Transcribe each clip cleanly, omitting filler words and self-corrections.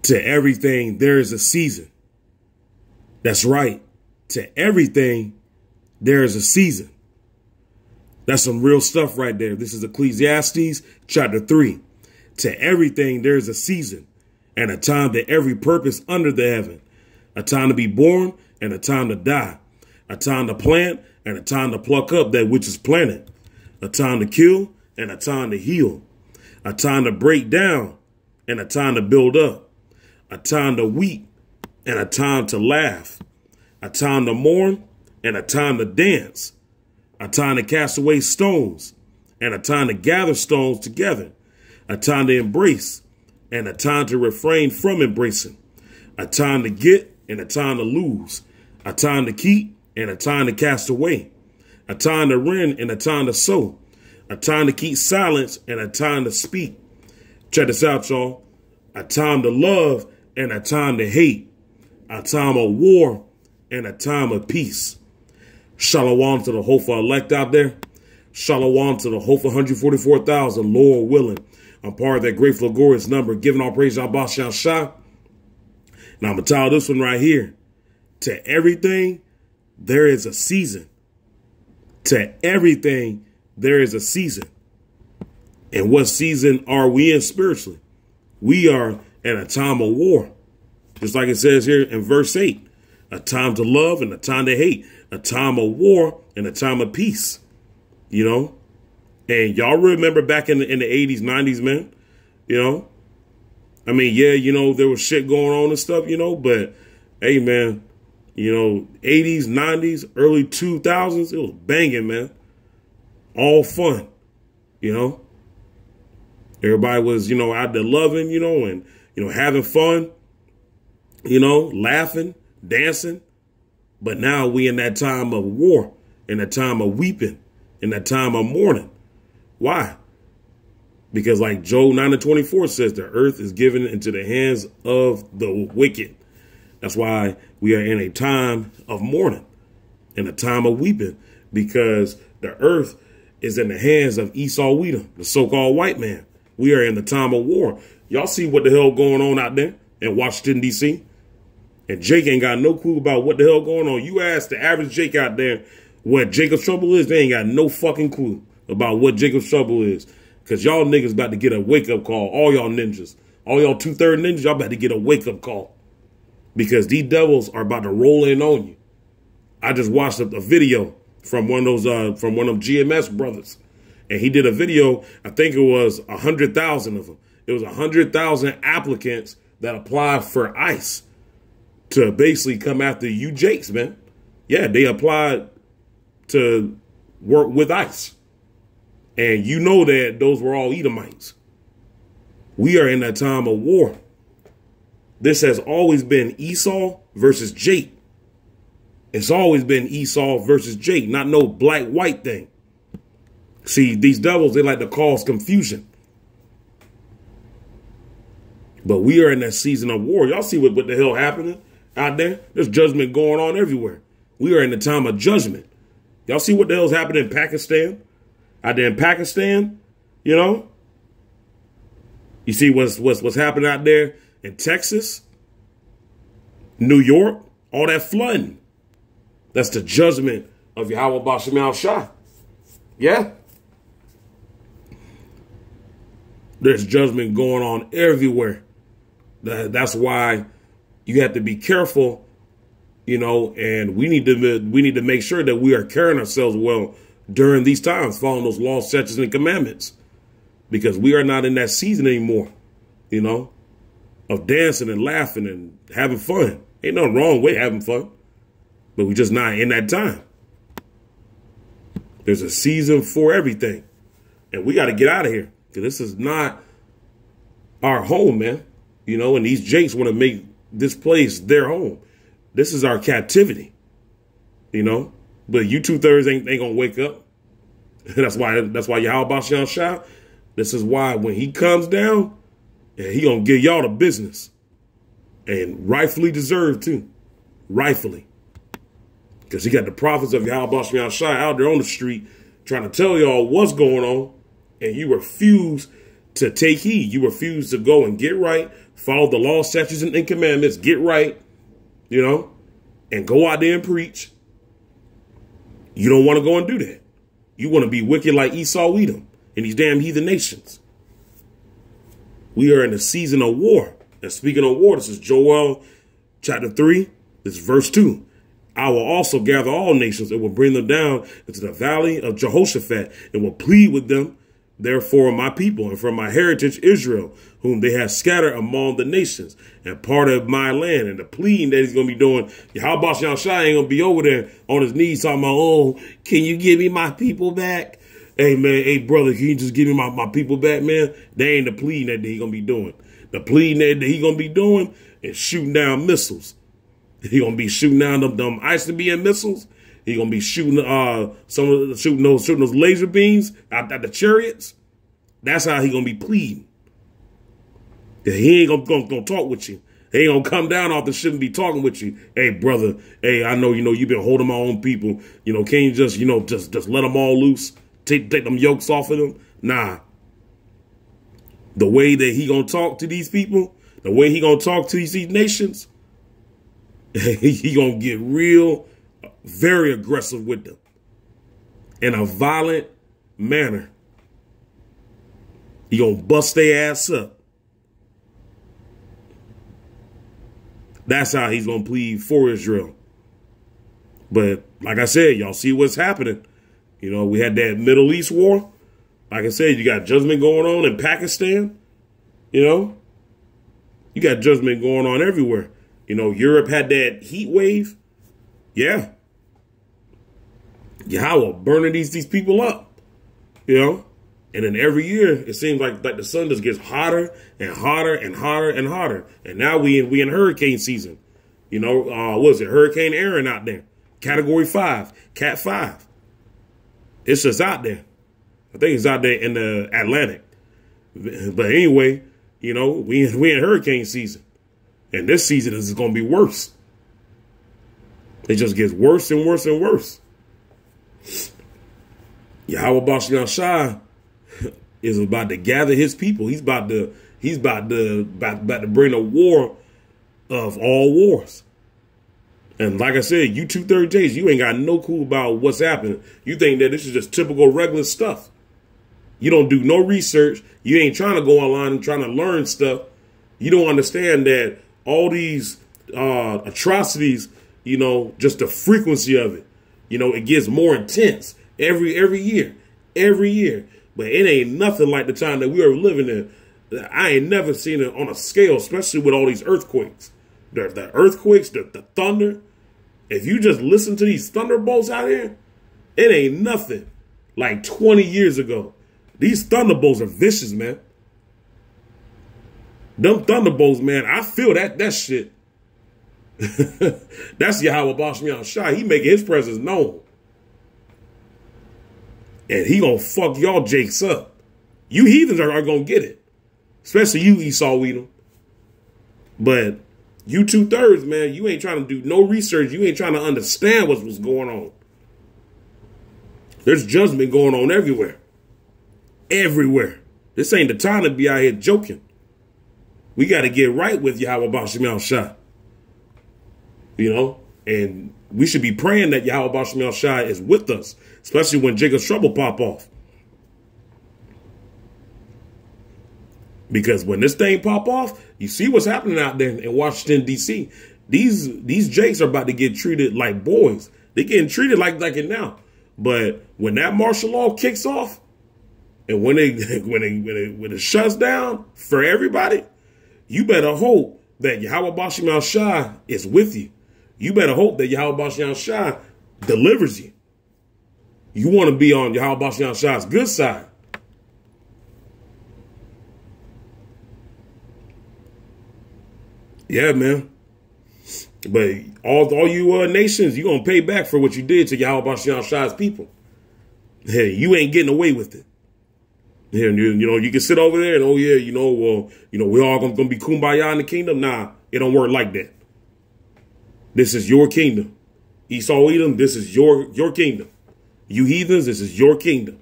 To everything, there is a season. That's right. To everything, there is a season. That's some real stuff right there. This is Ecclesiastes chapter 3. To everything, there is a season and a time to every purpose under the heaven. A time to be born and a time to die. A time to plant and a time to pluck up that which is planted. A time to kill and a time to heal. A time to break down and a time to build up. A time to weep and a time to laugh. A time to mourn and a time to dance. A time to cast away stones and a time to gather stones together. A time to embrace and a time to refrain from embracing. A time to get and a time to lose. A time to keep and a time to cast away. A time to rend and a time to sow. A time to keep silence and a time to speak. Check this out, y'all. A time to love and a time to hate. A time of war and a time of peace. Shalom to the hopeful elect out there. Shalom to the hopeful 144,000, Lord willing. I'm part of that grateful, glorious number, giving all praise to Yahawashi Shah. Now I'm going to title this one right here. To everything, there is a season. To everything, there is a season. And what season are we in spiritually? We are in a time of war. Just like it says here in verse 8. A time to love and a time to hate. A time of war and a time of peace. You know? And y'all remember back in the 80s, 90s, man? You know? I mean, yeah, you know, there was shit going on and stuff, you know? But, hey, man, you know, 80s, 90s, early 2000s, it was banging, man. All fun, you know? Everybody was, you know, out there loving, you know, and, you know, having fun, you know, laughing, dancing. But now we in that time of war, in that time of weeping, in that time of mourning. Why? Because like Job 9:24 says, the earth is given into the hands of the wicked. That's why we are in a time of mourning, in a time of weeping, because the earth is in the hands of Esau Edom, the so-called white man. We are in the time of war. Y'all see what the hell going on out there in Washington, D.C.? And Jake ain't got no clue about what the hell going on. You ask the average Jake out there what Jacob's trouble is, they ain't got no fucking clue about what Jacob's trouble is. Because y'all niggas about to get a wake-up call. All y'all ninjas. All y'all 2/3 ninjas, y'all about to get a wake-up call. Because these devils are about to roll in on you. I just watched a video from one of those, from one of them GMS brothers. And he did a video, I think it was 100,000 of them. It was 100,000 applicants that applied for ICE to basically come after you Jakes, man. Yeah, they applied to work with ICE. And you know that those were all Edomites. We are in that time of war. This has always been Esau versus Jake. It's always been Esau versus Jake, not no black-white thing. See, these devils, they like to cause confusion. But we are in that season of war. Y'all see what the hell happening out there? There's judgment going on everywhere. We are in the time of judgment. Y'all see what the hell's happening in Pakistan? Out there in Pakistan, you know? You see what's happening out there in Texas, New York, all that flooding. That's the judgment of Yahawashi Shah. Yeah. There's judgment going on everywhere. That's why you have to be careful, you know, and we need to make sure that we are carrying ourselves well during these times, following those laws, statutes, and commandments, because we are not in that season anymore, you know, of dancing and laughing and having fun. Ain't nothing wrong with having fun, but we're just not in that time. There's a season for everything, and we got to get out of here, because this is not our home, man. You know, and these Jakes want to make this place their home. This is our captivity, you know. But you 2/3 ain't gonna wake up. That's why Yahawashi Shah. This is why when he comes down, yeah, he gonna give y'all the business, and rightfully deserved too, rightfully, because he got the prophets of Yahawashi Shah out there on the street trying to tell y'all what's going on, and you refuse to take heed. You refuse to go and get right, follow the law, statutes, and commandments, get right, you know, and go out there and preach. You don't want to go and do that. You want to be wicked like Esau, Edom, and these damn heathen nations. We are in a season of war. And speaking of war, this is Joel chapter 3, this is verse 2. I will also gather all nations and will bring them down into the valley of Jehoshaphat and will plead with them, therefore, my people and from my heritage Israel, whom they have scattered among the nations and part of my land. And the pleading that he's going to be doing, Yahawashi ain't going to be over there on his knees talking about, oh, can you give me my people back? Hey, man, hey, brother, can you just give me my people back, man? That ain't the pleading that he's going to be doing. The pleading that he's going to be doing is shooting down missiles. He's going to be shooting down them ICBM missiles. He's going to be shooting shooting those laser beams at the chariots. That's how he's going to be pleading. He ain't going to talk with you. He ain't going to come down off the ship and be talking with you. Hey, brother, hey, I know, you've been holding my own people. Can you just, just let them all loose? Take them yokes off of them? Nah. The way that he going to talk to these people, the way he going to talk to these nations, he going to get real, very aggressive with them in a violent manner. He going to bust their ass up. That's how he's going to plead for Israel. But like I said, y'all see what's happening. We had that Middle East war. Like I said, you got judgment going on in Pakistan. You got judgment going on everywhere. Europe had that heat wave. Yeah. Yahweh burning these people up. And then every year it seems like the sun just gets hotter and hotter and hotter and hotter. And now we in hurricane season. What is it? Hurricane Aaron out there. Category 5, Cat 5. It's just out there. I think it's out there in the Atlantic. But anyway, we in hurricane season. And this season is going to be worse. It just gets worse and worse and worse. Yahawashi is about to gather his people. He's about to bring a war of all wars. And like I said, you 230Js, you ain't got no clue about what's happening. You think that this is just typical regular stuff. You don't do no research. You ain't trying to go online and trying to learn stuff. You don't understand that all these atrocities, just the frequency of it, it gets more intense every year. But it ain't nothing like the time that we are living in. I ain't never seen it on a scale, especially with all these earthquakes. The earthquakes, the thunder. If you just listen to these thunderbolts out here, it ain't nothing like 20 years ago. These thunderbolts are vicious, man. Them thunderbolts, man, I feel that shit. That's Yahawashi. He making his presence known. And he gonna fuck y'all jakes up. You heathens are gonna get it. Especially you, Esau Edom. But you 2/3, man, you ain't trying to do no research. You ain't trying to understand what's going on. There's judgment going on everywhere. Everywhere. This ain't the time to be out here joking. We got to get right with Yahawashi. And we should be praying that Yahawashi is with us, especially when Jacob's trouble pop off. Because when this thing pop off, you see what's happening out there in Washington, D.C. These jakes are about to get treated like boys. They're getting treated like it now. But when that martial law kicks off, and when it shuts down for everybody, you better hope that Yahawashi is with you. You better hope that Yahawashi delivers you. You want to be on Yahawashi's good side. Yeah, man. But all you nations, you're going to pay back for what you did to Yahawashi people. Hey, you ain't getting away with it. Yeah, you can sit over there and, we're all going to be kumbaya in the kingdom. Nah, it don't work like that. This is your kingdom. Esau Edom, this is your kingdom. You heathens, this is your kingdom.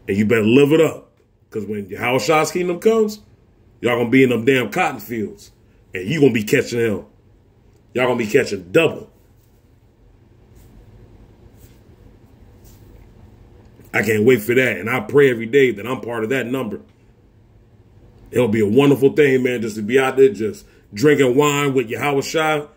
And you better live it up. Because when Yahawashi's kingdom comes, y'all going to be in them damn cotton fields. And you going to be catching hell. Y'all going to be catching double. I can't wait for that. And I pray every day that I'm part of that number. It'll be a wonderful thing, man, just to be out there just drinking wine with Yahawashi,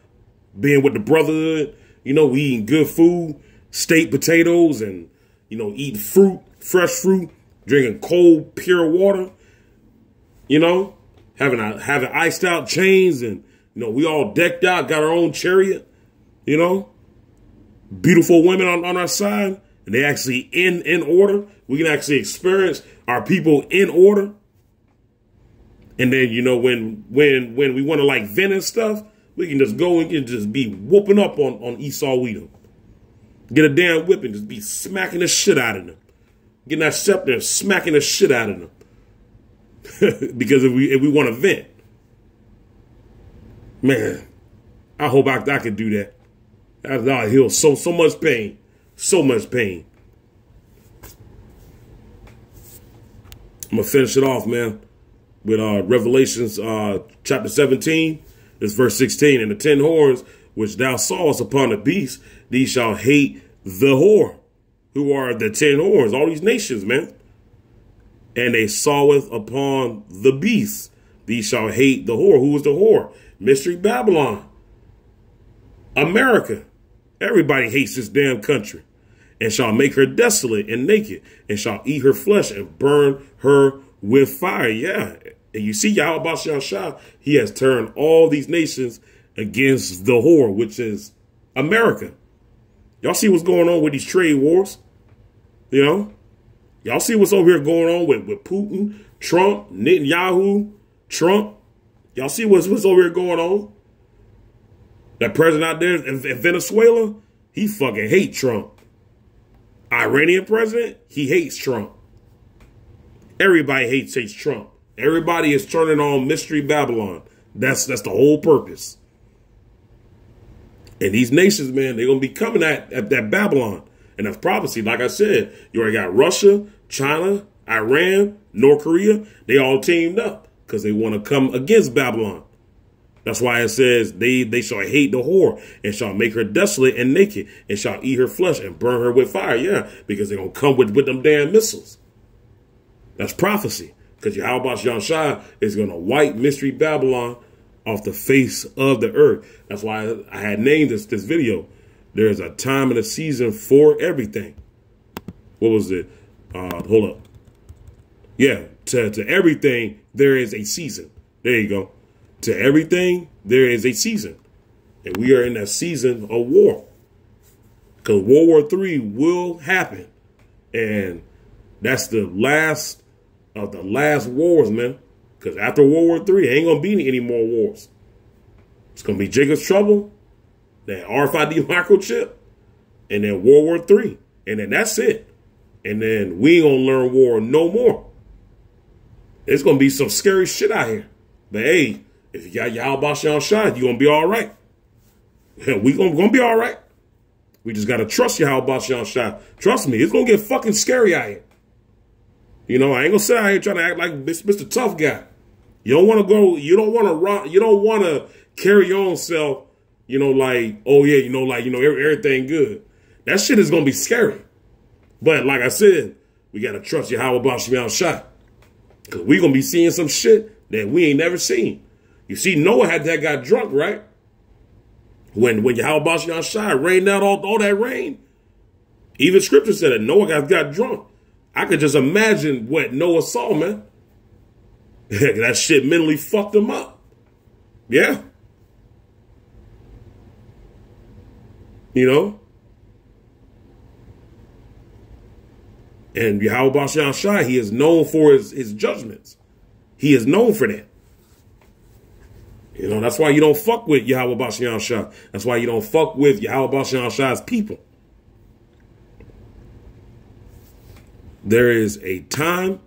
being with the brotherhood. You know, we eating good food, steak, potatoes, and, you know, eating fruit, fresh fruit, drinking cold, pure water. You know, having iced out chains, and, you know, we all decked out, got our own chariot, you know, beautiful women on our side. And they actually in order. We can actually experience our people in order. And then, you know, when we want to like vent and stuff, we can just go and can just be whooping up on Esau Edom. Get a damn whip and just be smacking the shit out of them. Getting that scepter and smacking the shit out of them. Because if we want to vent. Man, I hope I could do that. That'll heal so much pain. So much pain. I'm going to finish it off, man, with Revelations chapter 17. It's verse 16. And the 10 horns which thou sawest upon the beast, these shall hate the whore, who are the 10 horns, all these nations, man. And they saweth upon the beast, these shall hate the whore. Who is the whore? Mystery Babylon. America. Everybody hates this damn country. And shall make her desolate and naked, and shall eat her flesh and burn her with fire. Yeah. And you see, Yahawashi, he has turned all these nations against the whore, which is America. Y'all see what's going on with these trade wars? You know? Y'all see what's over here going on with Putin, Trump, Netanyahu, Trump? Y'all see what's over here going on? That president out there in Venezuela, he fucking hates Trump. Iranian president, he hates Trump. Everybody hates Trump. Everybody is turning on Mystery Babylon. That's the whole purpose. And these nations, man, they're going to be coming at that Babylon. And that's prophecy. Like I said, you already got Russia, China, Iran, North Korea. They all teamed up because they want to come against Babylon. That's why it says they shall hate the whore and shall make her desolate and naked and shall eat her flesh and burn her with fire. Yeah, because they're going to come with them damn missiles. That's prophecy. Because Yahawashi is going to wipe Mystery Babylon off the face of the earth. That's why I had named this video. There's a time and a season for everything. What was it? Hold up. Yeah, to everything, there is a season. There you go. To everything, there is a season. And we are in that season of war. Because World War III will happen. And that's the last of the last wars, man. Because after World War III, ain't going to be any more wars. It's going to be Jacob's Trouble, that RFID microchip, and then World War III. And then that's it. And then we ain't going to learn war no more. It's going to be some scary shit out here. But hey, if you got Yahawashi on shine, you're going to be all right. We going to be all right. We just got to trust Yahawashi on shine. Trust me, it's going to get fucking scary out here. You know, I ain't going to sit out here trying to act like Mr. Tough Guy. You don't want to go, you don't want to run, you don't want to carry your own self, you know, like, oh yeah, everything good. That shit is going to be scary. But like I said, we got to trust Yahawashi on shine. Because we going to be seeing some shit that we ain't never seen. You see, Noah had that guy drunk, right? When Yahawashi on shine rained out all that rain. Even scripture said that Noah got drunk. I could just imagine what Noah saw, man. That shit mentally fucked him up. Yeah. You know? And Yahawashi on shine, he is known for his judgments. He is known for that. You know, that's why you don't fuck with Yahawashi on shine. That's why you don't fuck with Yahawashi on shine's people. There is a time,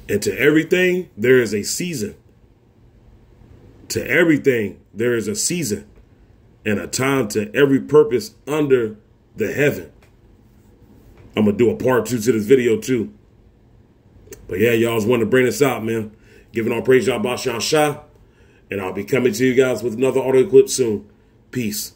and to everything, there is a season. To everything, there is a season, and a time to every purpose under the heaven. I'm going to do a part 2 to this video, too. But yeah, y'all just wanted to bring this out, man. Giving all praise, y'all, Bashan Shah. And I'll be coming to you guys with another audio clip soon. Peace.